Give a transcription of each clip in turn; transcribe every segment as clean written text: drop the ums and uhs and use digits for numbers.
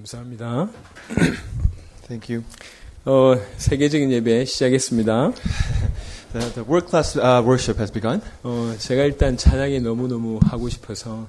감사합니다. Thank you. 세계적인 예배 시작했습니다. The world class worship has begun. 제가 일단 찬양이 너무너무 하고 싶어서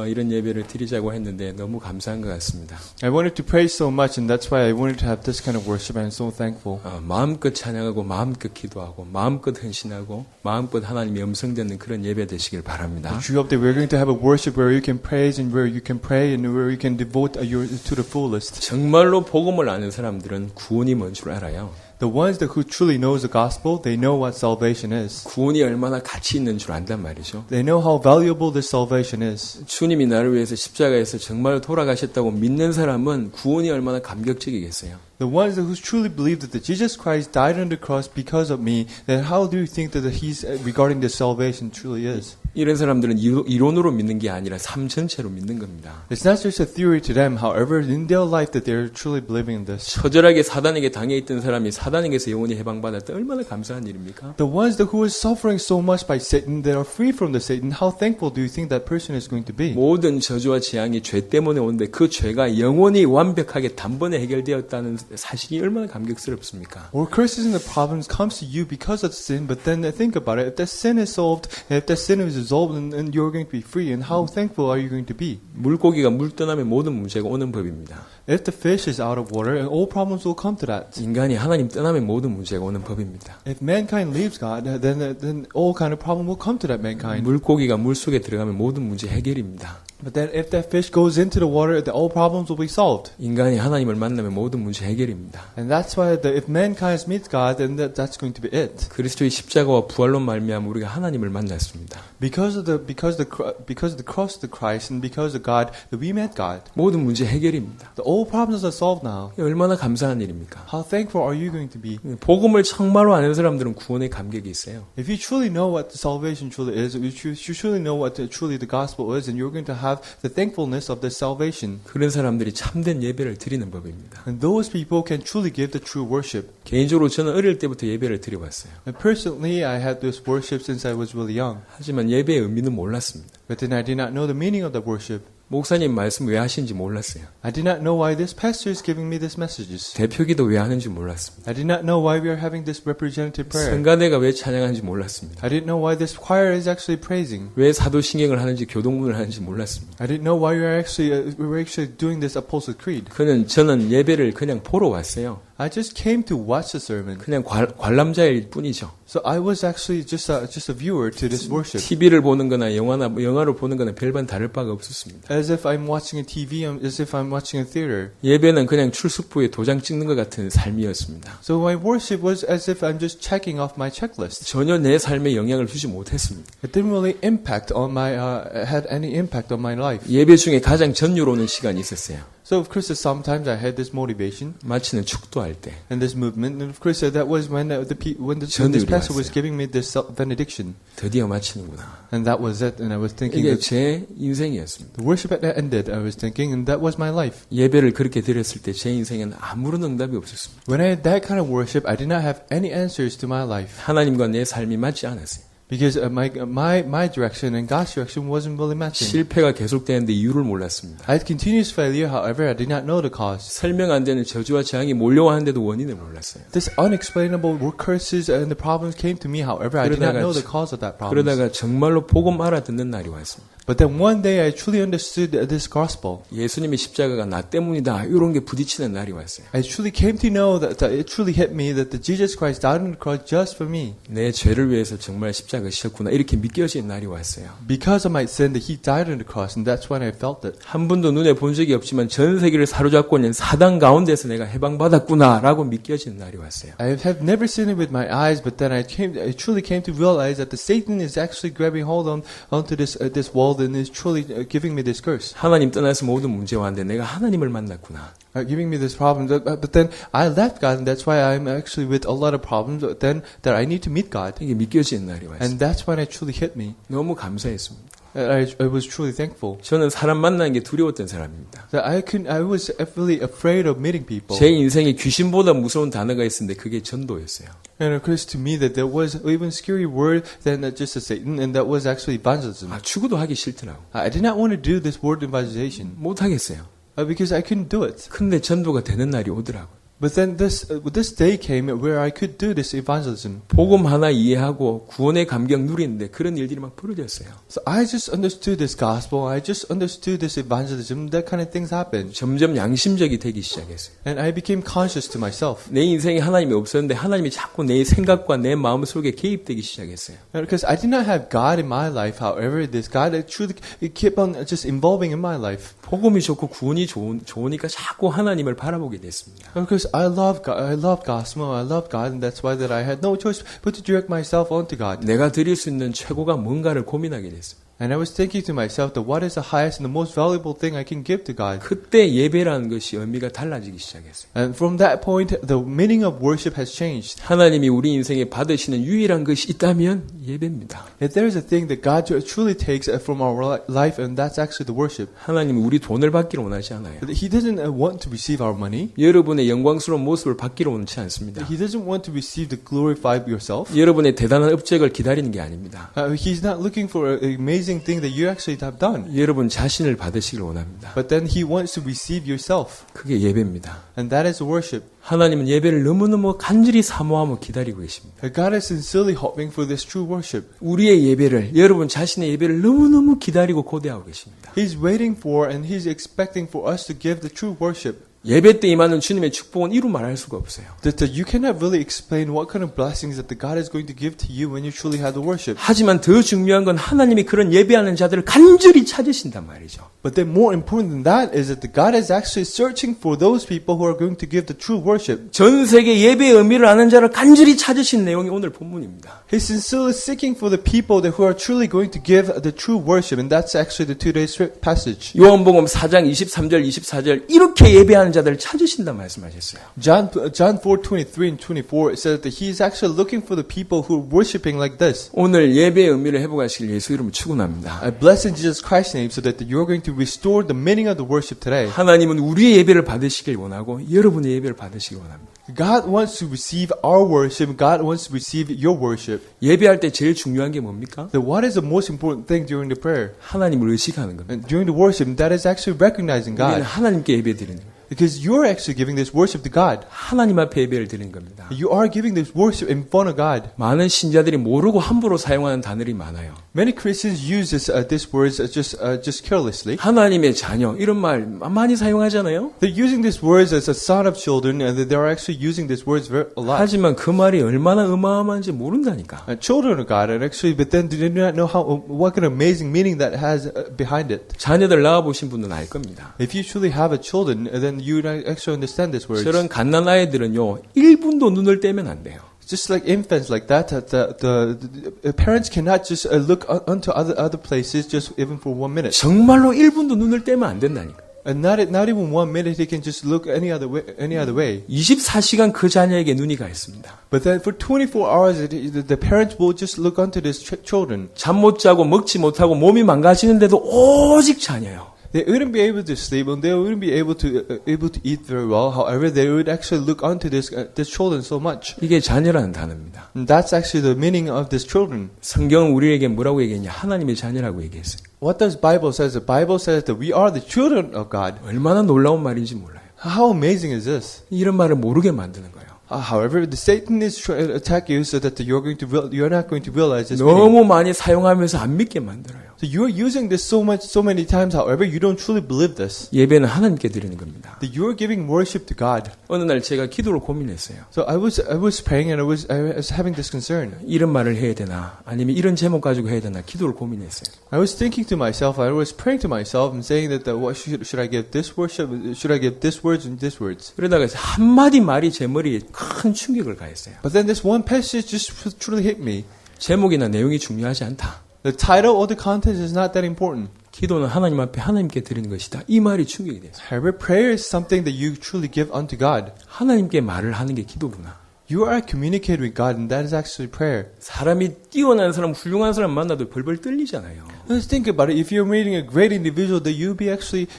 이런 예배를 드리자고 했는데 너무 감사한 것 같습니다. I wanted to pray so much, and that's why I wanted to have this kind of worship, and I'm so thankful. 마음껏 찬양하고 마음껏 기도하고 마음껏 헌신하고 마음껏 하나님의 음성 듣는 그런 예배 되시길 바랍니다. I hope that we're going to have a worship where you can praise and where you can pray and where you can devote to the fullest. 정말로 복음을 아는 사람들은 구원이 뭔 줄 알아요. The ones who truly knows the gospel, they know what salvation is. 구원이 얼마나 가치 있는 줄 안단 말이죠. They know how valuable this salvation is. 주님이 나를 위해서 십자가에서 정말 돌아가셨다고 믿는 사람은 구원이 얼마나 감격적이겠어요. The ones who truly believe that Jesus Christ died on the cross because of me, then how do you think that He's regarding the salvation truly is? 이런 사람들은 이론으로 믿는 게 아니라 삶 전체로 믿는 겁니다. It's not just a theory to them, however, in their life that they're truly believing in this. 처절하게 사단에게 당해 있던 사람이 사단에게서 영원히 해방받았다. 얼마나 감사한 일입니까? The ones who are suffering so much by Satan, that are free from the Satan, how thankful do you think that person is going to be? 모든 저주와 재앙이 죄 때문에 오는데 그 죄가 영원히 완벽하게 단번에 해결되었다는 사실이 얼마나 감격스럽습니까? Or curses and the problems comes to you because of sin, but then think about it. If that sin is solved, if that sin is resolved, and you're going to be free, and how thankful are you going to be? 물고기가 물 떠나면 모든 문제가 오는 법입니다. If the fish is out of water, and all problems will come to that. 인간이 하나님 떠나면 모든 문제가 오는 법입니다. If mankind leaves God, then all kind of problem will come to that mankind. 물고기가 물 속에 들어가면 모든 문제 해결입니다. But then if that fish goes into the water, all problems will be solved. 인간이 하나님을 만나면 모든 문제 해결입니다. And that's why if mankind meets God, then that's going to be it. 그리스도의 십자가와 부활로 말미암아 우리가 하나님을 만났습니다. Because of the cross of the Christ and because of God, that we met God. 모든 문제 해결입니다. All problems are solved now. 얼마나 감사한 일입니까? How thankful are you going to be? 복음을 정말로 아는 사람들은 구원의 감격이 있어요. If you truly know what the salvation truly is, if you truly know what truly the gospel is, and you're going to have the thankfulness of the salvation. 그런 사람들이 참된 예배를 드리는 법입니다. And those people can truly give the true worship. 개인적으로 저는 어릴 때부터 예배를 드려왔어요. And personally, I had this worship since I was really young. 하지만 예배의 의미는 몰랐습니다. But then I did not know the meaning of the worship. 목사님 말씀 왜 하시는지 몰랐어요. I did not know why this pastor is giving me these messages. 대표기도 왜 하는지 몰랐습니다. I did not know why we are having this representative prayer. 성가대가 왜 찬양하는지 몰랐습니다. I didn't know why this choir is actually praising. 왜 사도신경을 하는지 교동문을 하는지 몰랐습니다. I didn't know why we were actually doing this Apostles' Creed. 저는 예배를 그냥 보러 왔어요. I just came to watch the sermon. 그냥 관람자일 뿐이죠. So I was actually just a viewer to this worship. TV를 보는 거나 영화를 보는 거나 별반 다를 바가 없었습니다. As if I'm watching a TV, as if I'm watching a theater. 예배는 그냥 출석부에 도장 찍는 것 같은 삶이었습니다. So my worship was as if I'm just checking off my checklist. 전혀 내 삶에 영향을 주지 못했습니다. It didn't really had any impact on my life. 예배 중에 가장 전율 오는 시간이 있었어요. So of course sometimes I had this motivation. 마치는 축도할 때. And this movement, and of course that was when this pastor was giving me this benediction. 드디어 마치는구나. And that was it. And I was thinking 이게 that 제 인생이었습니다. the worship had ended. I was thinking, and that was my life. 예배를 그렇게 드렸을 때 제 인생에는 아무런 응답이 없었습니다. When I had that kind of worship, I did not have any answers to my life. 하나님과 내 삶이 맞지 않았어요. Because my direction and God's direction wasn't really matching. 실패가 계속되는데 이유를 몰랐습니다. I had continuous failure, however, I did not know the cause. 설명 안 되는 저주와 재앙이 몰려왔는데도 원인을 몰랐어요. This unexplainable curses and the problems came to me, however, I did not know the cause of that problem. 그러다가 정말로 복음 알아듣는 날이 왔습니다. But then one day I truly understood this gospel. 예수님의 십자가가 나 때문이다. 이런 게 부딪히는 날이 왔어요. I truly came to know that it truly hit me that Jesus Christ died on the cross just for me. 내 죄를 위해서 정말 십자가 지셨구나. 이렇게 믿겨진 날이 왔어요. Because of my sin that He died on the cross, and that's when I felt it. 한 번도 눈에 본 적이 없지만 전 세계를 사로잡고 있는 사단 가운데서 내가 해방받았구나라고 믿겨진 날이 왔어요. I have never seen it with my eyes, but then I truly came to realize that the Satan is actually grabbing hold onto this wall and is truly giving me this curse. 하나님 떠나서 모든 문제 왔는데 내가 하나님을 만났구나. Giving me this problem, but then I left God, and that's why I'm actually with a lot of problems. Then that I need to meet God, 이게 믿겨진 날이 왔어요. and that's when it truly hit me. 너무 감사했습니다. I was truly thankful. 저는 사람 만나는 게 두려웠던 사람입니다. That I was really afraid of meeting people. 제 인생에 귀신보다 무서운 단어가 있었는데 그게 전도였어요. And it occurs to me that there was even scary word than just a Satan, and that was actually evangelism. 죽어도 하기 싫더라고. I did not want to do this word evangelization. 못 하겠어요. because I couldn't do it. 근데 전도가 되는 날이 오더라고요. But then this day came where I could do this evangelism. 복음 하나 이해하고 구원의 감격 누리는데 그런 일들이 막 벌어졌어요. So I just understood this gospel. I just understood this evangelism. That kind of things happened. 점점 양심적이 되기 시작했어요. And I became conscious to myself. 내 인생에 하나님이 없었는데 하나님이 자꾸 내 생각과 내 마음 속에 개입되기 시작했어요. Because I did not have God in my life. However, this God truly kept on just involving in my life. 복음이 좋고 구원이 좋으니까 자꾸 하나님을 바라보게 됐습니다. Because I love God, I love gospel, I love God, and that's why that I had no choice but to direct myself onto God. 내가 드릴 수 있는 최고가 뭔가를 고민하게 됐어요. And I was thinking to myself that what is the highest and the most valuable thing I can give to God. 그때 예배라는 것이 의미가 달라지기 시작했어요. And from that point, the meaning of worship has changed. 하나님이 우리 인생에 받으시는 유일한 것이 있다면 예배입니다. If there is a thing that God truly takes from our life, and that's actually the worship. 하나님은 우리 돈을 받기를 원하지 않아요. He doesn't want to receive our money. 여러분의 영광스러운 모습을 받기를 원치 않습니다. He doesn't want to receive the glorify yourself. 여러분의 대단한 업적을 기다리는 게 아닙니다. He's not looking for an amazing thing that you actually have done. 여러분 자신을 받으시길 원합니다. But then He wants to receive yourself. 그게 예배입니다. And that is worship. 하나님은 예배를 너무너무 간절히 사모하며 기다리고 계십니다. God is sincerely hoping for this true worship. 우리의 예배를, 여러분 자신의 예배를 너무너무 기다리고 고대하고 계십니다. He's waiting for and He's expecting for us to give the true worship. 예배 때 임하는 주님의 축복은 이루 말할 수가 없어요. That you cannot really explain what kind of blessings that the God is going to give to you when you truly have the worship. 하지만 더 중요한 건 하나님이 그런 예배하는 자들을 간절히 찾으신단 말이죠. But then more important than that is that the God is actually searching for those people who are going to give the true worship. 전 세계 예배의 의미를 아는 자를 간절히 찾으신 내용이 오늘 본문입니다. He's sincerely seeking for the people that who are truly going to give the true worship, and that's actually the today's passage. 요한복음 4장 23절 24절 이렇게 예배하는 자들을 찾으신다 말씀하셨어요. John 4:23 and 24 it says that He's actually looking for the people who are worshiping like this. 오늘 예배의 의미를 회복하실 예수 이름을 축원합니다. I bless in Jesus Christ's name so that you're going to restore the meaning of the worship today. 하나님은 우리의 예배를 받으시길 원하고 여러분의 예배를 받으시길 원합니다. God wants to receive our worship. God wants to receive your worship. 예배할 때 제일 중요한 게 뭡니까? So what is the most important thing during the prayer? 하나님을 의식하는 겁니다. And during the worship, that is actually recognizing 우리는 God. 하나님께 예배 드리는 거예요. Because you're actually giving this worship to God. 하나님 앞에 예배를 드리는 겁니다. You are giving this worship in front of God. 많은 신자들이 모르고 함부로 사용하는 단어들이 많아요. Many Christians use this words just carelessly. 하나님의 자녀 이런 말 많이 사용하잖아요. They're using these words as a son of children, and they're actually using these words a lot. 하지만 그 말이 얼마나 어마어마한지 모른다니까. Children of God, and actually, but then they do not know what kind of amazing meaning that has behind it. 자녀들 낳아보신 분은 알 겁니다. If you truly have a children, then you actually understand these words. 저런 갓난 아이들은요 1분도 눈을 떼면 안 돼요. Just like infants like that, the parents cannot just look onto other places just even for 1 minute. 정말로 1분도 눈을 떼면 안 된다니까. And not even 1 minute, they can just look any other way. 24시간 그 자녀에게 눈이 가 있습니다. But then for 24 hours, the parents will just look onto these children. 잠 못 자고 먹지 못하고 몸이 망가지는데도 오직 자녀요. They wouldn't be able to sleep, and they wouldn't be able to eat very well. However, they would actually look onto these children so much. 이게 자녀라는 단어입니다. And that's actually the meaning of these children. 성경은 우리에게 뭐라고 얘기했냐? 하나님의 자녀라고 얘기했어요. What does Bible says? The Bible says that we are the children of God. 얼마나 놀라운 말인지 몰라요. How amazing is this? 이런 말을 모르게 만드는 거예요. However, the Satan is trying to attack you so that you're not going to realize this meaning. 너무 많이 사용하면서 안 믿게 만들어요. So you are using this so many times. However, you don't truly believe this. 예배는 하나님께 드리는 겁니다. That you are giving worship to God. 어느 날 제가 기도를 고민했어요. So I was praying and I was having this concern. 이런 말을 해야 되나 아니면 이런 제목 가지고 해야 되나 기도를 고민했어요. I was thinking to myself, I was praying to myself and saying that what should I give this worship? Should I give this words and this words? 그러다가 한마디 말이 제 머리에 큰 충격을 가했어요. But then this one passage just truly hit me. 제목이나 내용이 중요하지 않다. The title or the content is not that important. 기도는 하나님 앞에 하나님께 드리는 것이다. 이 말이 충격이 됐어요. However, prayer is something that you truly give unto God. 하나님께 말을 하는 게 기도구나. You are communicating with God, and that is actually prayer. 사람이 뛰어난 사람, 훌륭한 사람 만나도 벌벌 떨리잖아요. Let's think about it. If you're meeting a great individual, that you'll be actually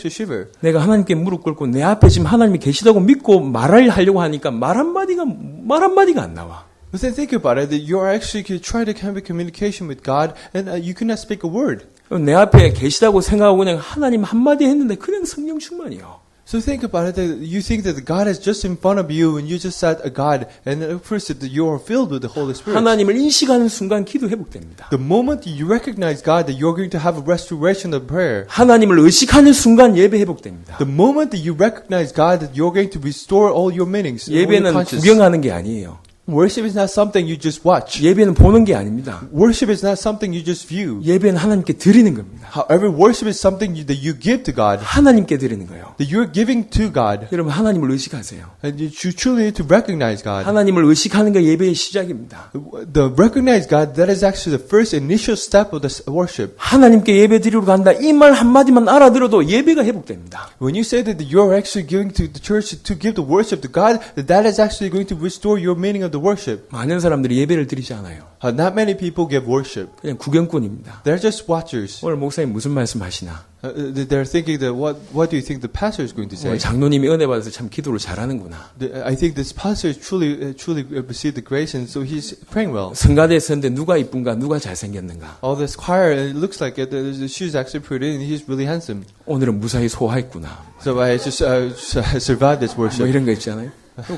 shiver. 내가 하나님께 무릎 꿇고 내 앞에 지금 하나님이 계시다고 믿고 말을 하려고 하니까 말 한마디가 안 나와. But then think about it. That you are actually trying to have a communication with God, and you cannot speak a word. 내 앞에 계시다고 생각하고 그냥 하나님 한마디 했는데 그냥 성령 충만이요. So think about it. That you think that God is just in front of you, and you just said a God, and at first that you are filled with the Holy Spirit. 하나님을 인식하는 순간 기도 회복됩니다. The moment you recognize God, that you're going to have a restoration of prayer. 하나님을 의식하는 순간 예배 회복됩니다. The moment that you recognize God, that you're going to restore all your meanings. all your 예배는 conscience. 구경하는 게 아니에요. Worship is not something you just watch. 예배는 보는 게 아닙니다. Worship is not something you just view. 예배는 하나님께 드리는 겁니다. However, worship is something that you give to God, 하나님께 드리는 거예요. that you're giving to God, 여러분 하나님을 의식하세요. and you truly need to recognize God. 하나님을 의식하는 게 예배의 시작입니다. The recognize God, that is actually the first initial step of the worship. 하나님께 예배 드리러 간다. 이 말 한마디만 알아들어도 예배가 회복됩니다. When you say that you're actually giving to the church to give the worship to God, that is actually going to restore your meaning of the worship. 많은 사람들이 예배를 드리지 않아요. Not many people give worship. 그냥 구경꾼입니다. They're just watchers. 오늘 목사님 무슨 말씀 하시나? They're thinking that what do you think the pastor is going to say? 오늘 장로님이 은혜 받아서 참 기도를 잘하는구나. I think this pastor is truly received the grace, and so he's praying well. 성가대에 섰는데 누가 이쁜가, 누가 잘생겼는가. All this choir, it looks like she's actually pretty, and he's really handsome. 오늘은 무사히 소화했구나. So I just survived this 뭐 worship. 이런 거 있잖아요.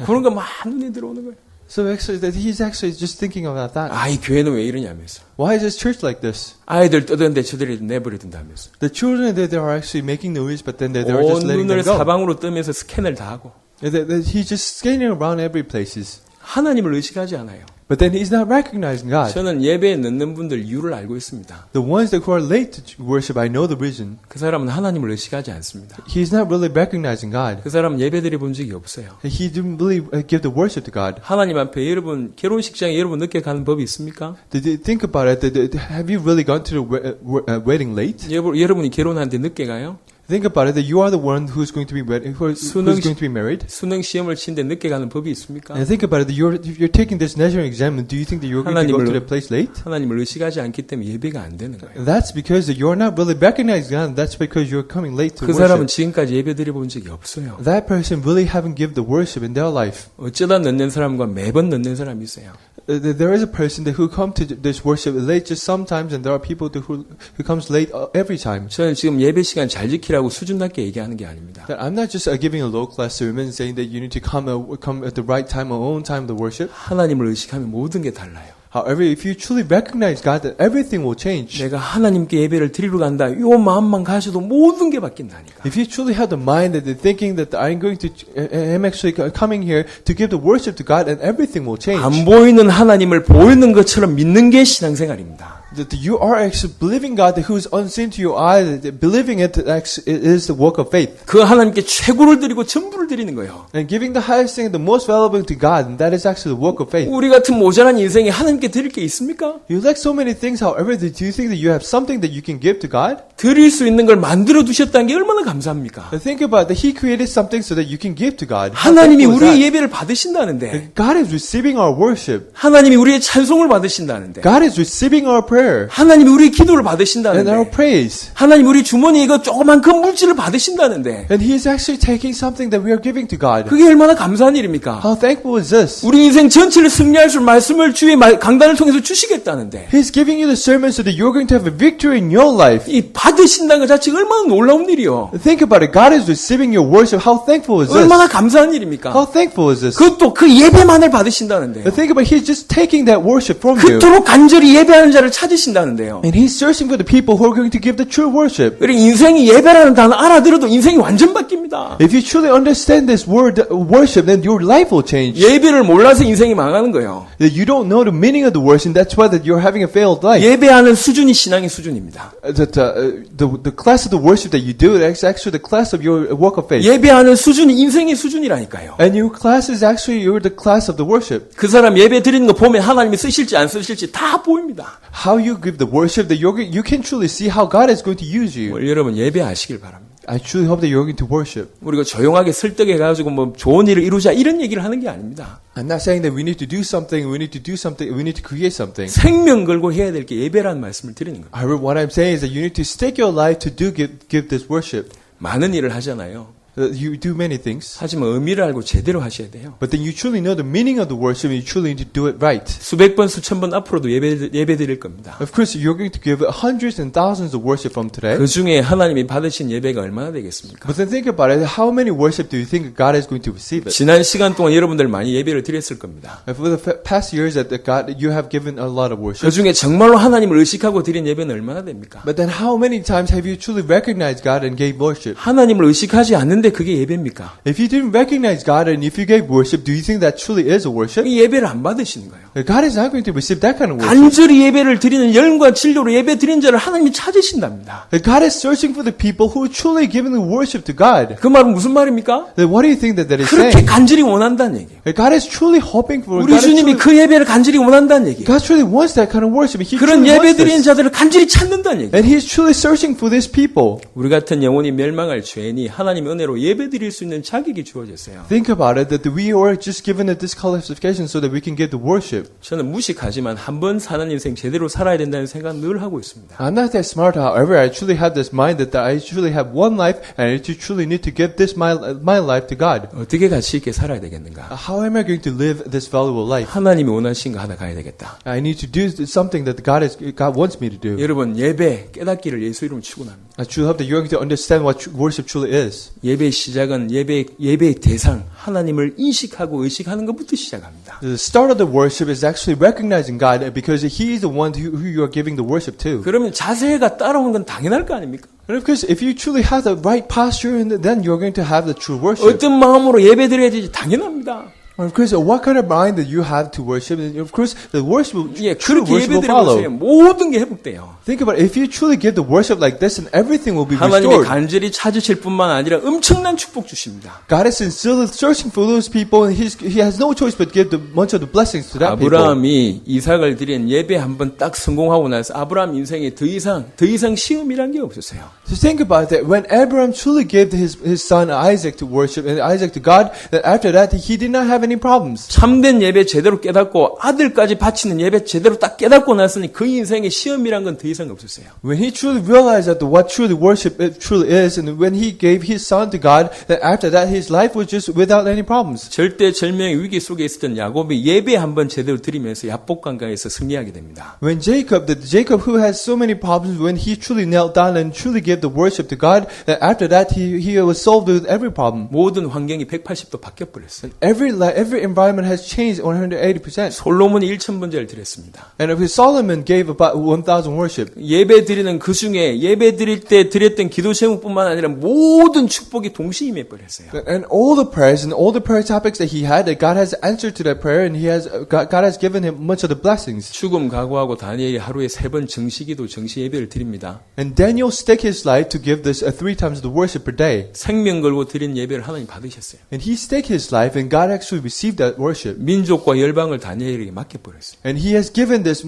그런 거 막 눈에 들어오는 거예요. So actually, that he's actually just thinking about that. 아, 이 교회는 왜 이러냐면서. Why is this church like this? 아이들 떠드는데 저들이 내버려둔다면서. The children, they are actually making noise, but then they're 온 just letting 눈을 them go. 사방으로 뜨면서 스캔을 다 하고. He's just scanning around every places. 하나님을 의식하지 않아요. But then he's not recognizing God. 저는 예배에 늦는 분들 이유를 알고 있습니다. The ones that who are late to worship, I know the reason. 그 사람은 하나님을 의식하지 않습니다. He's not really recognizing God. 그 사람은 예배 드려 본 적이 없어요. He didn't really give the worship to God. 하나님 앞에 여러분 결혼식장에 여러분 늦게 가는 법이 있습니까? Did you think about it? Have you really gone to the wedding late? 여러분이 결혼하는데 늦게 가요? Think about it. That you are the one who's going to be who's going to be married. 수능 시험을 치는데 늦게 가는 법이 있습니까? And think about it. That you're taking this national exam. And do you think that you're going to go to the place late? 하나님을 의식하지 않기 때문에 예배가 안 되는 거예요. That's because you're not really recognizing God. That's because you're coming late to 그 사람은 worship. 지금까지 예배 드려 본 적이 없어요. That person really haven't given the worship in their life. 어쩌다 늦는 사람과 매번 늦는 사람이 있어요. There is a person that who come to this worship late just sometimes, and there are people who comes late every time. 저는 지금 예배 시간 잘 지키라고 수준 낮게 얘기하는 게 아닙니다. That I'm not just giving a low class sermon saying that you need to come at the right time, own time to worship. 하나님을 의식하면 모든 게 달라요. However, if you truly recognize God, that everything will change. 내가 하나님께 예배를 드리러 간다. 요 마음만 가셔도 모든 게 바뀐다니까. If you truly have the mind that they're thinking that I'm actually coming here to give the worship to God, and everything will change. 안 보이는 하나님을 보이는 것처럼 믿는 게 신앙생활입니다. That you are actually believing God who is unseen to your eye, that believing it is the work of faith. 그 하나님께 최고를 드리고 전부를 드리는 거예요. And giving the highest thing, the most valuable to God, and that is actually the work of faith. 우리 같은 모자란 인생에 하나님께 드릴 게 있습니까? You lack so many things, however, do you think that you have something that you can give to God? 드릴 수 있는 걸 만들어 두셨다는 게 얼마나 감사합니까? Think about that He created something so that you can give to God. 하나님이 How thankful is 우리의 that? 예배를 받으신다는데, God is receiving our worship. 하나님이 우리의 찬송을 받으신다는데, God is receiving our prayer 하나님이 우리의 기도를 and our 받으신다는데, praise. 하나님 우리 주머니에 이거 조그만 큰 물질을 받으신다는데, And He is actually taking something that we are giving to God. 그게 얼마나 감사한 일입니까? How thankful is this? 우리 인생 전체를 승리할 수 말씀을 주의 강단을 통해서 주시겠다는데, He's giving you the sermon so that you're going to have a victory in your life. 이 받으신다는 것 자체가 얼마나 놀라운 일이요. Think about it. God is receiving your worship. How thankful is this? 얼마나 감사한 일입니까? How thankful is this? 그것도 그 예배만을 받으신다는데요. But think about it. He's just taking that worship from you. 그토록 간절히 예배하는 자를 찾으신다는데요. And He's searching for the people who are going to give the true worship. 그리고 인생이 예배라는 단어 알아들어도 인생이 완전 바뀝니다. If you truly understand this word worship, then your life will change. 예배를 몰라서 인생이 망하는 거예요. That you don't know the meaning of the worship, and that's why that you're having a failed life. 예배하는 수준이 신앙의 수준입니다. The class of the worship that you do is actually the class of your walk of faith. 예배하는 수준이 인생의 수준이라니까요. And your class is actually you're the class of the worship. 그 사람 예배 드리는 거 보면 하나님이 쓰실지 안 쓰실지 다 보입니다. How you give the worship, that you can truly see how God is going to use you. 여러분 예배하시길 바랍니다. I truly hope that you're going to worship. 우리가 조용하게 설득해가지고 뭐 좋은 일을 이루자 이런 얘기를 하는 게 아닙니다. I'm not saying that we need to do something, we need to create something. 생명 걸고 해야 될 게 예배라는 말씀을 드리는 거예요. However, what I'm saying is that you need to stake your life to give this worship. 많은 일을 하잖아요. You do many things, 하지만 의미를 알고 제대로 하셔야 돼요. but then you truly know the meaning of the worship and you truly need to do it right. 수백 번, 수천 번 앞으로도 예배 드릴 겁니다. Of course, you're going to give hundreds and thousands of worship from today. 그 중에 하나님이 받으신 예배가 얼마나 되겠습니까? But then think about it. How many worship do you think God is going to receive it? 지난 시간 동안 여러분들 많이 예배를 드렸을 겁니다. For the past years that God, you have given a lot of 그 worship. 중에 정말로 하나님을 의식하고 드린 예배는 얼마나 됩니까? But then how many times have you truly recognized God and gave worship? 하나님을 의식하지 않는데 그게 예배입니까? If you didn't recognize God and if you gave worship, do you think that truly is a worship? 이 예배를 안 받으시는 거예요. God is not going to receive that kind of worship. 간절히 예배를 드리는 열과 진료로 예배 드린 자를 하나님이 찾으신답니다. God is searching for the people who are truly giving the worship to God. 그 말은 무슨 말입니까? Then what do you think that is 그렇게 saying? 간절히 원한다는 얘기예요. God is truly hoping for. 우리 주님이 그 예배를 간절히 원한다는 얘기예요. God truly wants that kind of worship. He 그런 truly 예배 wants 드리는 this. 자들을 간절히 찾는다는 얘기예요. And He's truly searching for these people. 우리 같은 영혼이 멸망할 죄인이 하나님의 은혜로 예배 드릴 수 있는 자격이 주어졌어요. Think about it, that we are just given a disqualification so that we can give the worship. 저는 무식하지만 한 번 사는 인생 제대로 살아야 된다는 생각 늘 하고 있습니다. I'm not that smart, however, I truly have this mind that I truly have one life and I truly need to give this my life to God. 어떻게 가치 있게 살아야 되겠는가? How am I going to live this valuable life? 하나님이 원하신 거 하나 가야 되겠다. I need to do something that God wants me to do. 여러분 예배 깨닫기를 예수 이름 축원합니다. I truly hope that you're going to understand what worship truly is. 예배의 시작은 예배의 대상 하나님을 인식하고 의식하는 것부터 시작합니다. The start of the worship is actually recognizing God because He is the one who you are giving the worship to. 그러면 자세가 따라오는 건 당연할 거 아닙니까? And of course, if you truly have the right posture, then you're going to have the true worship. 어떤 마음으로 예배 드려야지 당연합니다. Of course, what kind of mind that you have to worship, and of course, the worship will, 예, true 그렇게 worship 예배 will 드려보세요. follow. 모든 게 회복돼요. Think about it. If you truly give the worship like this, then everything will be 하나님이 restored. 간절히 찾으실 뿐만 아니라 엄청난 축복 주십니다. God is sincerely searching for those people, and He has no choice but give the bunch of the blessings to that people. 아브라함이 이삭을 드린 예배 한번 딱 성공하고 나서 아브라함 인생에 더 이상 시험이란 게 없었어요. So think about that. When Abraham truly gave his son Isaac to worship and Isaac to God, that after that he did not have any problems. 참된 예배 제대로 깨닫고 아들까지 바치는 예배 제대로 딱 깨닫고 났으니 그 인생에 시험이란 건 더 이상 없었어요. When he truly realized that what truly worship it truly is, and when he gave his son to God, that after that his life was just without any problems. 절대절명의 위기 속에 있었던 야곱이 예배 한번 제대로 드리면서 야복강가에서 승리하게 됩니다. When Jacob who has so many problems, when he truly knelt down and truly gave the worship to God, that after that he was solved with every problem. 모든 환경이 180도 바뀌어 버렸어요. Every environment has changed 180%. 솔로몬이 1000번제를 드렸습니다. And if Solomon gave about 1,000 worship. 예배 드리는 그 중에 예배 드릴 때 드렸던 기도 제목뿐만 아니라 모든 축복이 동시에 임해 버렸어요. And all the prayers and all the prayer topics that he had, that God has answered to that prayer, and God has given him much of the blessings. 죽음 각오하고 다니엘이 하루에 3번 정시기도 정시 예배를 드립니다. And Daniel staked his life to give this 3 times the worship per day. 생명 걸고 드린 예배를 하나님 받으셨어요. And he staked his life, and God actually received that worship. 민족과 열방을 다니엘에게 맡겨버렸어요. And he has given this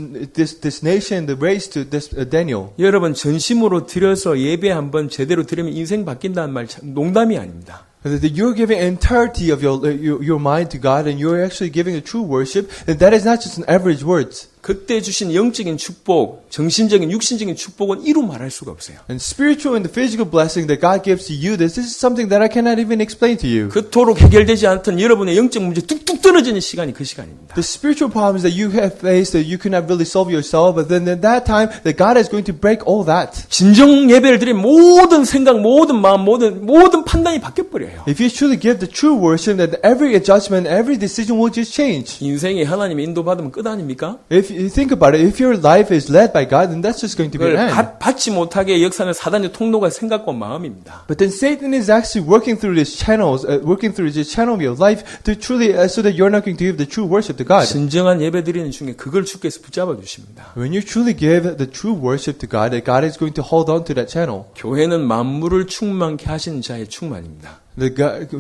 nation the race to this Daniel. 여러분 전심으로 드려서 예배 한번 제대로 드리면 인생 바뀐다는 말 참 농담이 아닙니다. That you're giving entirety of your mind to God, and you're actually giving a true worship, and that is not just an average words. 그때 주신 영적인 축복, 정신적인 육신적인 축복은 이루 말할 수가 없어요. And spiritual and the physical blessing that God gives to you, this is something that I cannot even explain to you. 그토록 해결되지 않던 여러분의 영적 문제 뚝뚝 떨어지는 시간이 그 시간입니다. The spiritual problems that you have faced that you could not really solve yourself, but then at that time that God is going to break all that. 진정 예배를 드린 모든 생각, 모든 마음, 모든 판단이 바뀌어 버려요. If you truly give the true worship, then every adjustment, every decision will just change. 인생이 하나님의 인도받으면 끝 아닙니까? If you think about it, if your life is led by God, then that's just going to be 그걸 an end. 받지 못하게 역사는 사단의 통로가 생각과 마음입니다. But then Satan is actually working through these channels, working through this channel of your life to truly, so that you're not going to give the true worship to God. 진정한 예배 드리는 중에 그걸 주께서 붙잡아 주십니다. When you truly give the true worship to God, that God is going to hold on to that channel. 교회는 만물을 충만케 하시는 자의 충만입니다. The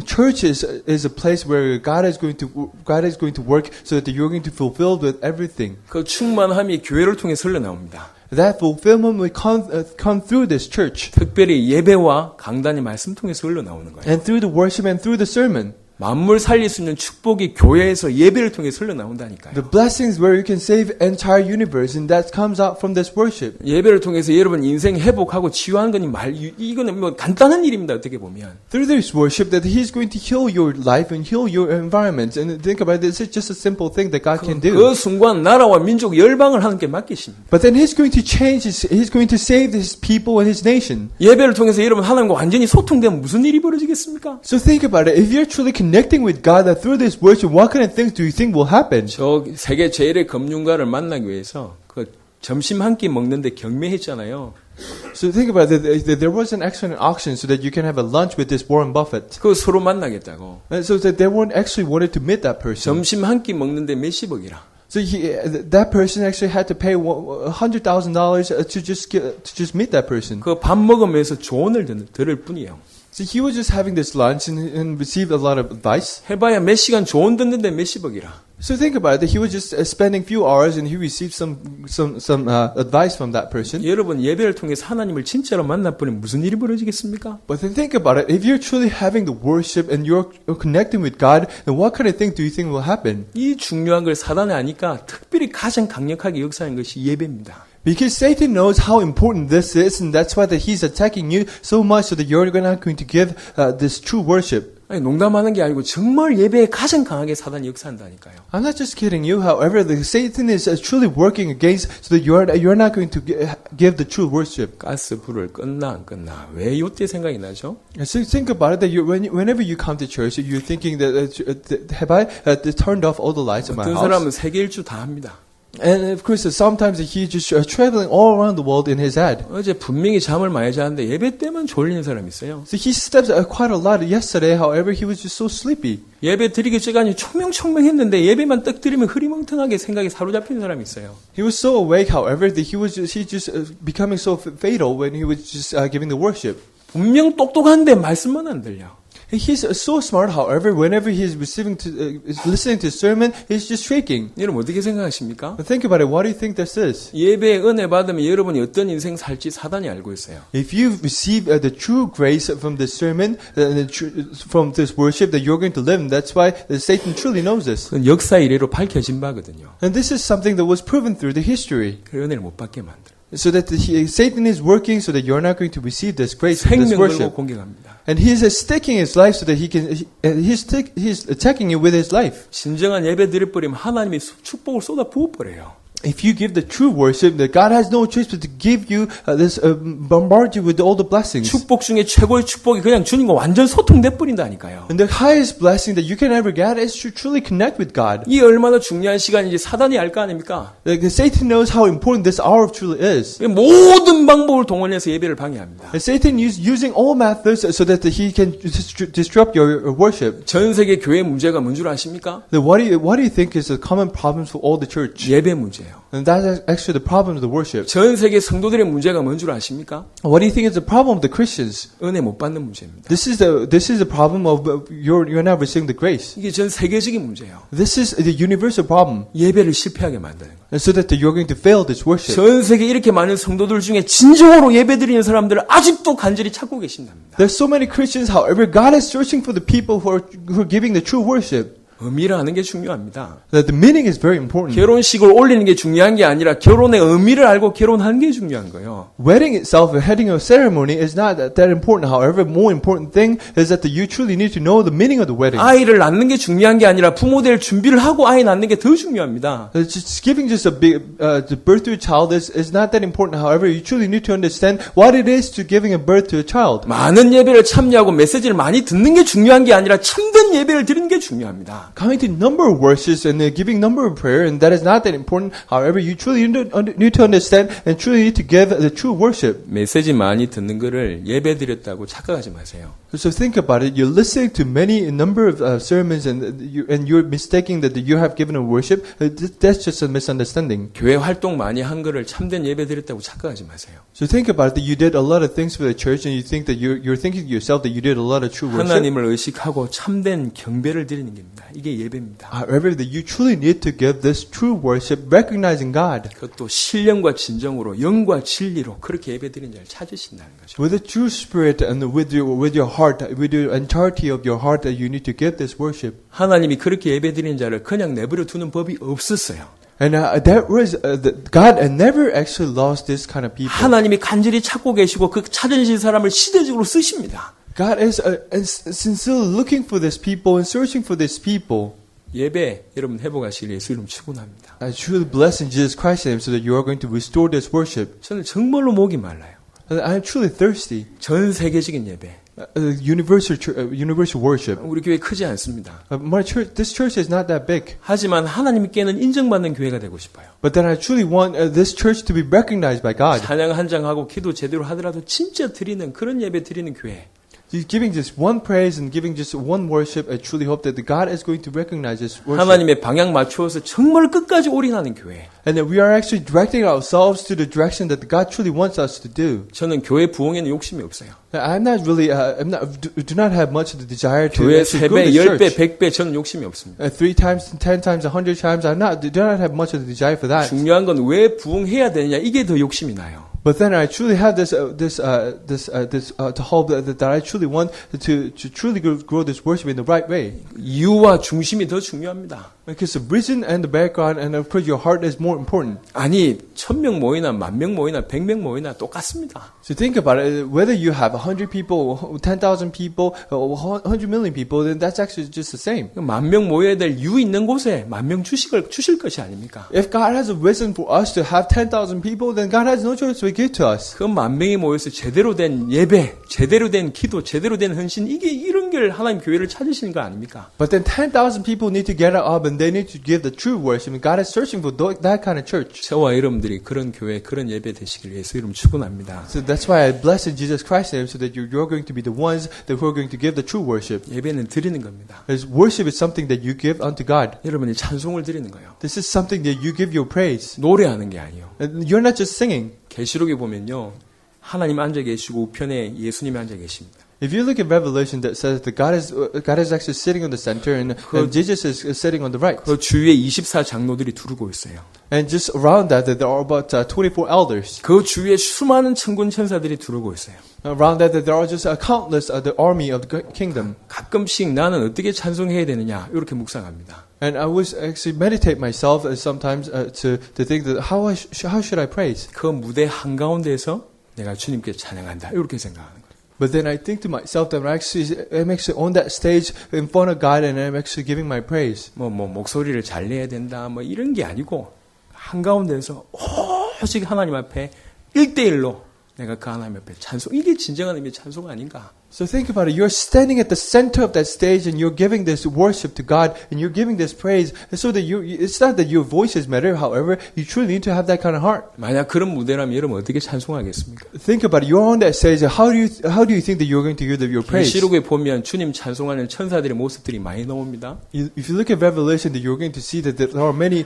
church is a place where God is going to work so that you're going to fulfill with everything. 그 충만함이 교회를 통해 흘러나옵니다. That fulfillment will come through this church 특별히 예배와 강단의 말씀 통해서 흘러나오는 거예요. and through the worship and through the sermon. 만물 살릴 수 있는 축복이 교회에서 예배를 통해 흘러나온다니까요. The blessings where you can save entire universe, and that comes out from this worship. 예배를 통해서 여러분 인생 회복하고 치유하는 건 이거는 뭐 간단한 일입니다. 어떻게 보면. Through this worship, that He's going to heal your life and heal your environment. And think about it, this is just a simple thing that God can do. 그 순간 나라와 민족 열방을 하나님께 맡기십니다. But then He's going to change, He's going to save His people and His nation. 예배를 통해서 여러분 하나님과 완전히 소통되면 무슨 일이 벌어지겠습니까? So think about it. If you're truly connecting with God through this worship, what kind of things do you think will happen? 저 세계 제일의 금융가를 만나기 위해서 그 점심 한 끼 먹는데 경매했잖아요. So think about it. There was an excellent auction so that you can have a lunch with this Warren Buffett. 그 서로 만나겠다고. And so that they weren't actually wanted to meet that person. 점심 한 끼 먹는데 몇십억이라. So that person actually had to pay $100,000 to just meet that person. 그 밥 먹으면서 조언을 들을 뿐이에요. So he was just having this lunch and received a lot of advice. 해봐야 몇 시간 조언 듣는데 몇십억이라. So think about it. He was just spending few hours and he received some advice from that person. 여러분 예배를 통해서 하나님을 진짜로 만나보니 무슨 일이 벌어지겠습니까? But then think about it. If you're truly having the worship and you're connecting with God, then what kind of thing do you think will happen? 이 중요한 걸 사단이 아니까 특별히 가장 강력하게 역사하는 것이 예배입니다. Because Satan knows how important this is, and that's why that he's attacking you so much so that you're not going to give this true worship. 아니, 농담하는 게 아니고 정말 예배에 가장 강하게 사단이 역사한다니까요. I'm not just kidding you. However, Satan is truly working against so that you're not going to give the true worship. 가스 불을 껐나 안 껐나 왜 이때 생각이 나죠? So think about it. That whenever you come to church, you're thinking that have I turned off all the lights in my 어떤 house? 사람은 세계 일주 다 합니다. And of course, sometimes he's just traveling all around the world in his head. 어제 분명히 잠을 많이 자는데 예배 때만 졸리는 사람이 있어요. So he slept quite a lot yesterday. However, he was just so sleepy. 예배 드리기 전에 총명총명했는데 예배만 딱 드리면 흐리멍텅하게 생각이 사로잡히는 사람이 있어요. He was so awake, however, that he just becoming so fatal when he was just giving the worship. 분명 똑똑한데 말씀만 안 들려. He's so smart, however, whenever he's listening to the sermon, he's just shaking. 여러분 어떻게 생각하십니까? But think about it. What do you think this is? 예배에 은혜 받으면 여러분이 어떤 인생 살지 사단이 알고 있어요. If you receive the true grace from this sermon, from this worship, that you're going to live, and that's why Satan truly knows this. 그건 역사 이래로 밝혀진 바거든요. And this is something that was proven through the history. 그 은혜를 못 받게 만들어. So that Satan is working so that you're not going to receive this grace from this 생명 걸고 worship. 공격합니다. And he's sticking his life so that he's attacking you with his life. 진정한 예배 드려버리면 하나님이 축복을 쏟아 부어버려요. If you give the true worship, that God has no choice but to give you bombard you with all the blessings. 축복 중에 최고의 축복이 그냥 주님과 완전 소통돼 버린다니까요. And the highest blessing that you can ever get is to truly connect with God. 이 얼마나 중요한 시간인지 사단이 알 거 아닙니까? Like Satan knows how important this hour truly is. 모든 방법을 동원해서 예배를 방해합니다. And Satan is using all methods so that he can disrupt your worship. 전 세계 교회 문제가 뭔 줄 아십니까? Then what do you think is the common problems for all the church? 예배 문제예요. And that's actually the problem of the worship. 전 세계 성도들의 문제가 뭔 줄 아십니까? What do you think is the problem of the Christians? 은혜 못 받는 문제입니다. This is the problem of you're not receiving the grace. 이게 전 세계적인 문제예요. This is the universal problem. 예배를 실패하게 만드는 거예요. And so that you're going to fail this worship. 전 세계 이렇게 많은 성도들 중에 진정으로 예배드리는 사람들을 아직도 간절히 찾고 계신답니다. There's so many Christians, however, God is searching for the people who are giving the true worship. 의미를 아는 게 중요합니다. That the meaning is very important. 결혼식을 올리는 게 중요한 게 아니라 결혼의 의미를 알고 결혼하는 게 중요한 거예요. Wedding itself, heading a ceremony, is not that important. However, more important thing is that you truly need to know the meaning of the wedding. 아이를 낳는 게 중요한 게 아니라 부모 될 준비를 하고 아이 낳는 게 더 중요합니다. Just giving just a big the birth to a child is not that important. However, you truly need to understand what it is to giving a birth to a child. 많은 예배를 참여하고 메시지를 많이 듣는 게 중요한 게 아니라 참된 예배를 드리는 게 중요합니다. Coming to number of worships and giving number of prayer, and that is not that important. However, you truly need to understand and truly need to give the true worship. 메시지 많이 듣는 거를 예배 드렸다고 착각하지 마세요. So think about it. You're listening to many number of sermons, and you're mistaking that you have given a worship. That's just a misunderstanding. 교회 활동 많이 한 거를 참된 예배 드렸다고 착각하지 마세요. So think about it. That you did a lot of things for the church, and you think that you're thinking to yourself that you did a lot of true worship. 하나님을 의식하고 참된 경배를 드리는 겁니다. 이게 예배입니다. However, that you truly need to give this true worship, recognizing God. 그것도 신령과 진정으로 영과 진리로 그렇게 예배드리는 자를 찾으신다는 거죠. With a true spirit and with your heart, with the entirety of your heart, that you need to give this worship. 하나님이 그렇게 예배드리는 자를 그냥 내버려 두는 법이 없었어요. And God never actually lost this kind of people. 하나님이 간절히 찾고 계시고 그 찾으신 사람을 시대적으로 쓰십니다. God is sincerely looking for these people and searching for these people. 예배 여러분 회복하시길 예수 이름 축원합니다. I truly bless in Jesus Christ's name so that you are going to restore this worship. 저는 정말로 목이 말라요. I am truly thirsty. 전 세계적인 예배. Universal worship. 우리 교회 크지 않습니다. My church, this church is not that big. 하지만 하나님께는 인정받는 교회가 되고 싶어요. But then I truly want this church to be recognized by God. 찬양 한 장하고 기도 제대로 하더라도 진짜 드리는 그런 예배 드리는 교회. Giving just one praise and giving just one worship, I truly hope that God is going to recognize this worship. 하나님의 방향 맞추어서 정말 끝까지 올인하는 교회. And that we are actually directing ourselves to the direction that God truly wants us to do. 저는 교회 부흥에는 욕심이 없어요. I'm not really, do not have much of the desire to 교회 actually grow 3배, this 10배, church. 100배 저는 욕심이 없습니다. 3 times, 10 times, 100 times, do not have much of the desire for that. 중요한 건 왜 부흥해야 되느냐 이게 더 욕심이 나요. But then I truly have this to hope that I truly want to truly grow this worship in the right way. 이유와 중심이 더 중요합니다. Because the reason and the background and of course your heart is more important. 아니 1000명 모이나 10,000명 모이나 100명 모이나 똑같습니다. So think about it. Whether you have 100 people, 10,000 people, or 100 million people, then that's actually just the same. 10,000명 모여야 될 이유 있는 곳에 10,000 주실 것이 아닙니까? If God has a reason for us to have 10,000 people, then God has no choice to give to us. 그 10,000명이 모여서 제대로 된 예배, 제대로 된 기도, 제대로 된 헌신 이게 이런 걸 하나님 교회를 찾으시는 거 아닙니까? But then 10,000 people need to get up and they need to give the true worship. And God is searching for that kind of church. 저와 여러분들이 그런 교회, 그런 예배 되시길 예수 이름 축원합니다. So that's why I bless in Jesus Christ's name so that you're going to be the ones that who are going to give the true worship. 예배는 드리는 겁니다. Because worship is something that you give unto God. 여러분이 찬송을 드리는 거예요. This is something that you give your praise. 노래하는 게 아니에요. And you're not just singing. 계시록에 보면요. 하나님 앉아 계시고 우편에 예수님이 앉아 계십니다. If you look at Revelation that says that God is actually sitting on the center and Jesus is sitting on the right. 그 주위에 24장로들이 두르고 있어요. And just around that there are about 24 elders. 그 주위에 수많은 천군 천사들이 두르고 있어요. Around that there are just countless the army of the kingdom. 가끔씩 나는 어떻게 찬송해야 되느냐 이렇게 묵상합니다. And I was actually meditate myself sometimes to think that how should I praise? 그 무대 한가운데에서 내가 주님께 찬양한다 이렇게 생각하는 거예요. But then I think to myself that I'm actually on that stage in front of God and I'm actually giving my praise. 목소리를 잘 내야 된다 이런 게 아니고 한가운데에서 오직 하나님 앞에 1대1로 내가 그 하나님 앞에 찬송 이게 진정한 의미의 찬송 아닌가? So think about it. You're standing at the center of that stage and you're giving this worship to God and you're giving this praise. And so that it's not that your voices matter. However, you truly need to have that kind of heart. 만약 그런 무대라면 여러분 어떻게 찬송하겠습니까? Think about it. You're on that stage. How do you think that you're going to give your praise? 계시록에 보면 주님 찬송하는 천사들의 모습들이 많이 나옵니다. If you look at Revelation, that you're going to see that there are many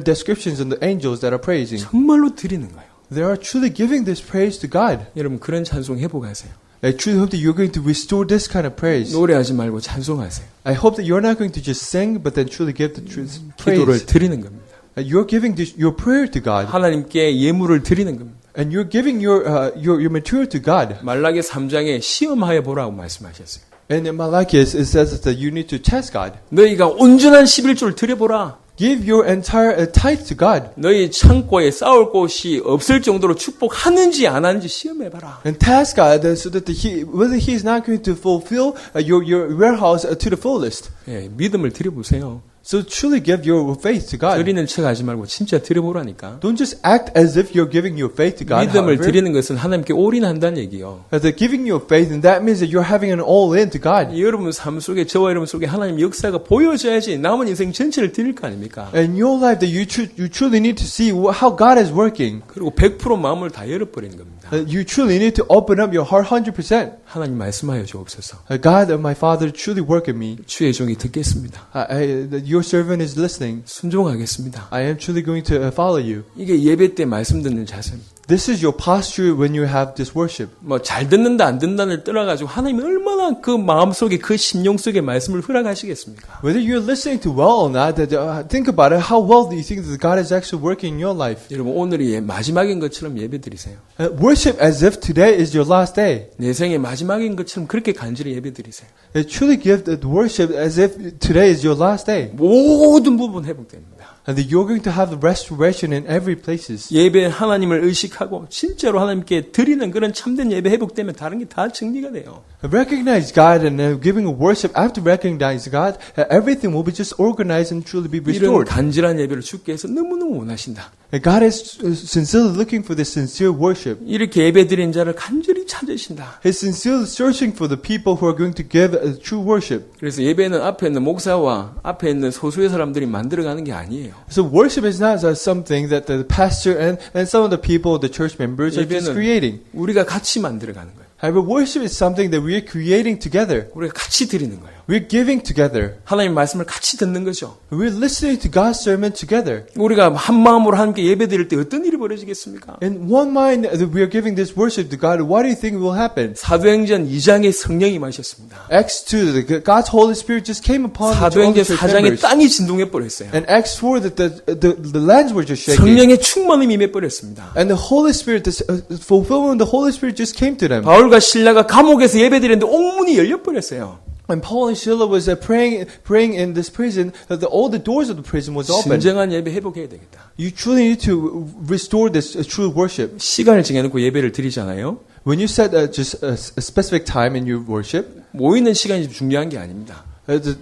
descriptions of the angels that are praising. 정말로 드리는 거예요. They are truly giving this praise to God. 여러분 그런 찬송 회복하세요. I truly hope that you're going to restore this kind of praise. 노래하지 말고 찬송하세요. I hope that you're not going to just sing, but then truly give the 기도를 praise. 드리는 겁니다. You're giving your prayer to God, 하나님께 예물을 드리는 겁니다. and you're giving your material to God. 말라기 3장에 시험하여 보라고 말씀하셨어요. And in Malachi, it says that you need to test God. 너희가 온전한 11조를 드려보라. Give your entire tithe to God. 너희 창고에 쌓을 곳이 없을 정도로 축복하는지 안 하는지 시험해봐라. And task God so that whether He is not going to fulfill your warehouse to the fullest. 예, 믿음을 드려보세요. So truly give your faith to God. 드리는 척 하지 말고 진짜 드려보라니까. Don't just act as if you're giving your faith to God. 믿음을 However, 드리는 것은 하나님께 올인한다는 얘기요. that giving your faith, and that means that you're having an all-in to God. 여러분 삶 속에 저와 여러분 속에 하나님 역사가 보여져야지 남은 인생 전체를 드릴 거 아닙니까? In your life, that you truly need to see how God is working. 그리고 100% 마음을 다 열어버리는 겁니다. You truly need to open up your heart 100%. 하나님 말씀하여 주옵소서. God, my Father, truly work in me. 주의 종이 듣겠습니다. Your servant is listening. 순종하겠습니다. I am truly going to follow you. 이게 예배 때 말씀 듣는 자세입니다. This is your posture when you have this worship. 뭐 잘 듣는다 안 듣는다를 떠나가지고 하나님이 얼마나 그 마음속에 그 심령 속에 말씀을 허락하시겠습니까? Whether you're listening to well or not, think about it. How well do you think that God is actually working in your life? 여러분 오늘이 마지막인 것처럼 예배드리세요. Worship as if today is your last day. 내 생의 마지막인 것처럼 그렇게 간절히 예배드리세요. Truly give the worship as if today is your last day. 모든 부분 회복됩니다. And that you're going to have the restoration in every places. 예배 하나님을 의식하고 진짜로 하나님께 드리는 그런 참된 예배 회복되면 다른 게 다 정리가 돼요. Recognize God and giving a worship. After recognize God, everything will be just organized and truly be 이런 restored. 간절한 예배를 주께서 너무너무 원하신다. God is sincerely looking for this sincere worship. 이렇게 예배 드린 자를 간절히 찾으신다. He's sincerely searching for the people who are going to give true worship. 그래서 예배는 앞에 있는 목사와 앞에 있는 소수의 사람들이 만들어가는 게 아니에요. So worship is not something that the pastor and some of the people, the church members, are just 예배는 creating. 우리가 같이 만들어가는 거예요. However, worship is something that we are creating together. 우리가 같이 드리는 거예요. We're giving together. 하나님의 말씀을 같이 듣는 거죠. We're listening to God's sermon together. 우리가 한 마음으로 함께 예배 드릴 때 어떤 일이 벌어지겠습니까? In one mind, that we are giving this worship to God. What do you think will happen? 사도행전 2장에 성령이 임하셨습니다. Acts 2, God's Holy Spirit just came upon all the 사도행전 church 4장에 members. 땅이 진동해 버렸어요. And Acts 4, that the lands were just shaking. 성령의 충만함이 임해 버렸습니다. And the Holy Spirit, this fulfillment of the Holy Spirit just came to them. 바울과 신라가 감옥에서 예배 드렸는데 옥문이 열려 버렸어요. When Paul and Silas was praying in this prison, all the doors of the prison was open. 진정한 예배 회복해야 되겠다. You truly need to restore this true worship. 시간을 정해놓고 예배를 드리잖아요. When you set just a specific time in your worship, 모이는 시간이 중요한 게 아닙니다.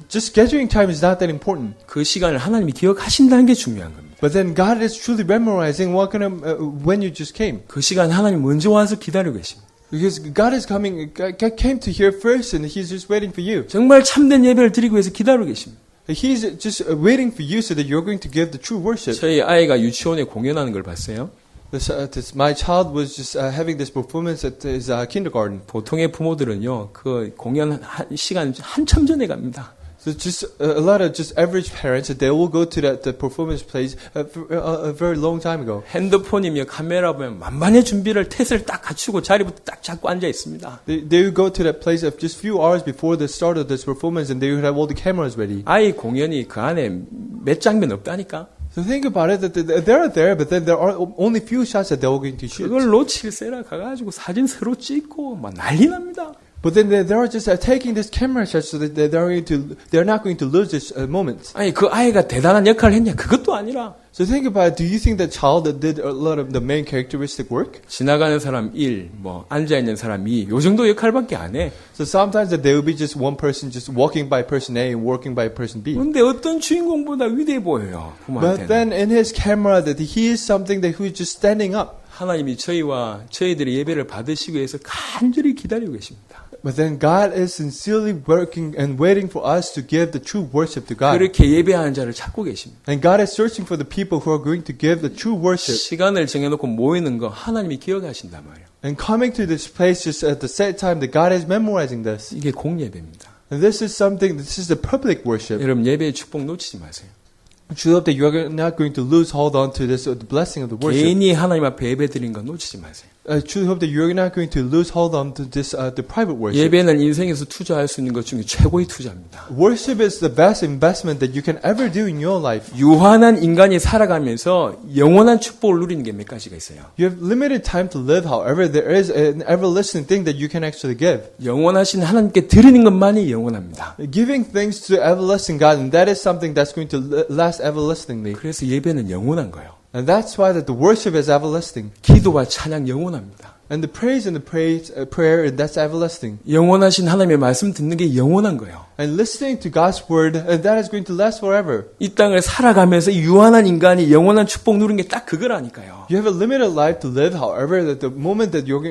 just scheduling time is not that important. 그 시간을 하나님이 기억하신다는 게 중요한 겁니다. But then God is truly memorizing what kind of when you just came. 그 시간 하나님 먼저 와서 기다리고 계십니다. Because God is coming, God came to here first, and He's just waiting for you. 정말 참된 예배를 드리기 위해서 기다리고 계십니다. He's just waiting for you so that you're going to give the true worship. 저희 아이가 유치원에 공연하는 걸 봤어요. My child was just having this performance at his kindergarten. 보통의 부모들은요, 그 공연 시간 한참 전에 갑니다. So just a lot of just average parents, they will go to the performance place a very long time ago. 핸드폰이며 카메라 보면 만반의 준비를 탯을 딱 갖추고 자리부터 딱 잡고 앉아 있습니다. They would go to that place of just few hours before the start of this performance, and they would have all the cameras ready. 아이 공연이 그 안에 몇 장면 없다니까. So think about it, that they're there, but then there are only few shots that they're going to shoot. 그걸 놓칠세라 가가지고 사진 서로 찍고 막 난리 납니다. But then they are just taking this camera shot so that they're not going to lose this moment. 아니 그 아이가 대단한 역할을 했냐? 그것도 아니라. So think about it. Do you think that child that did a lot of the main characteristic work? 지나가는 사람 1, 뭐 앉아 있는 사람 2, 요 정도 역할밖에 안 해. So sometimes that there will be just one person just walking by person A and working by person B. 근데 어떤 주인공보다 위대해 보여요. But 부모한테는. then in his camera that he is something that who is just standing up. 하나님이 저희와 저희들의 예배를 받으시기 위해서 간절히 기다리고 계십니다. But then God is sincerely working and waiting for us to give the true worship to God. 그렇게 예배하는 자를 찾고 계십니다. And God is searching for the people who are going to give the true worship. 시간을 정해놓고 모이는 거 하나님이 기억하신단 말이에요. And coming to this place just at the set time that God is memorizing this. 이게 공예배입니다. And this is the public worship. 여러분 예배의 축복 놓치지 마세요. True hope that you are not going to lose hold on to this the blessing of the worship. 개인이 하나님 앞에 예배 드리는 거 놓치지 마세요. Truly hope that you are not going to lose hold on to this the private worship. 예배는 인생에서 투자할 수 있는 것 중에 최고의 투자입니다. Worship is the best investment that you can ever do in your life. 유한한 인간이 살아가면서 영원한 축복을 누리는 게 몇 가지가 있어요. You have limited time to live. However, there is an everlasting thing that you can actually give. 영원하신 하나님께 드리는 것만이 영원합니다. Giving things to everlasting God, and that is something that's going to last everlastingly. 그래서 예배는 영원한 거예요. And that's why that the worship is everlasting. 기도와 찬양 영원합니다. And the praise and the prayer, that's everlasting. 영원하신 하나님의 말씀 듣는 게 영원한 거예요. And listening to God's word, and that is going to last forever. 이 땅을 살아가면서 유한한 인간이 영원한 축복 누리는 게 딱 그거라니까요. You have a limited life to live. However, that the moment that you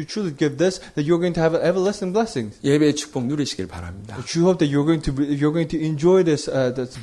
truly give this, that you're going to have an everlasting blessing. 예배의 축복 누리시길 바랍니다. I truly hope that you're going to enjoy this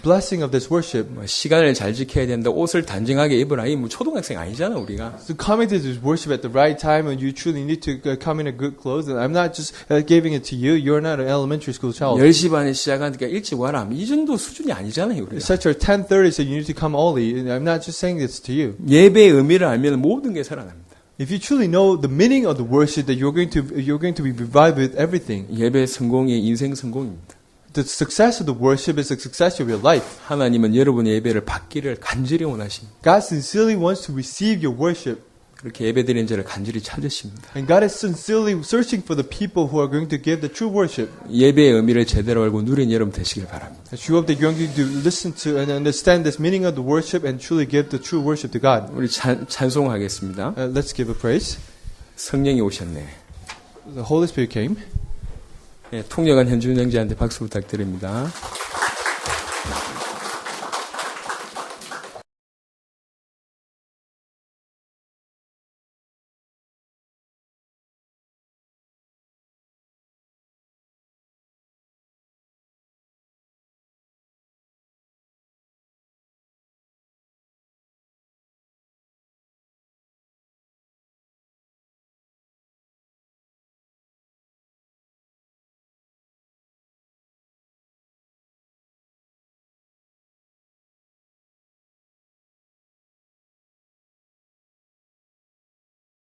blessing of this worship. 뭐 시간을 잘 지켜야 된다. 옷을 단정하게 입으라. 이 뭐 초등학생 아니잖아 우리가. So coming to this worship at the right time, and you truly need to come in a good clothes. And I'm not just giving it to you. You're not an elementary school child. 10시 반에 시작하니까 일찍 와라. 이 정도 수준이 아니잖아요 우리가. It's such a 10:30, so you need to come early. And I'm not just saying this to you. 예배의 의미를 알면 모든 게 살아납니다. If you truly know the meaning of the worship, that you're going to be revived with everything. 예배 성공이 인생 성공입니다. The success of the worship is the success of your life. 하나님은 여러분의 예배를 받기를 간절히 원하십니다. God sincerely wants to receive your worship. 그렇게 예배드리는 자를 간절히 찾으십니다. And God is sincerely searching for the people who are going to give the true worship. 예배의 의미를 제대로 알고 누린 여러분 되시길 바랍니다. I hope that you're going to listen to and understand this meaning of the worship and truly give the true worship to God. 우리 찬송하겠습니다. Let's give a praise. 성령이 오셨네. The Holy Spirit came. 통역한 현준 형제한테 박수 부탁드립니다.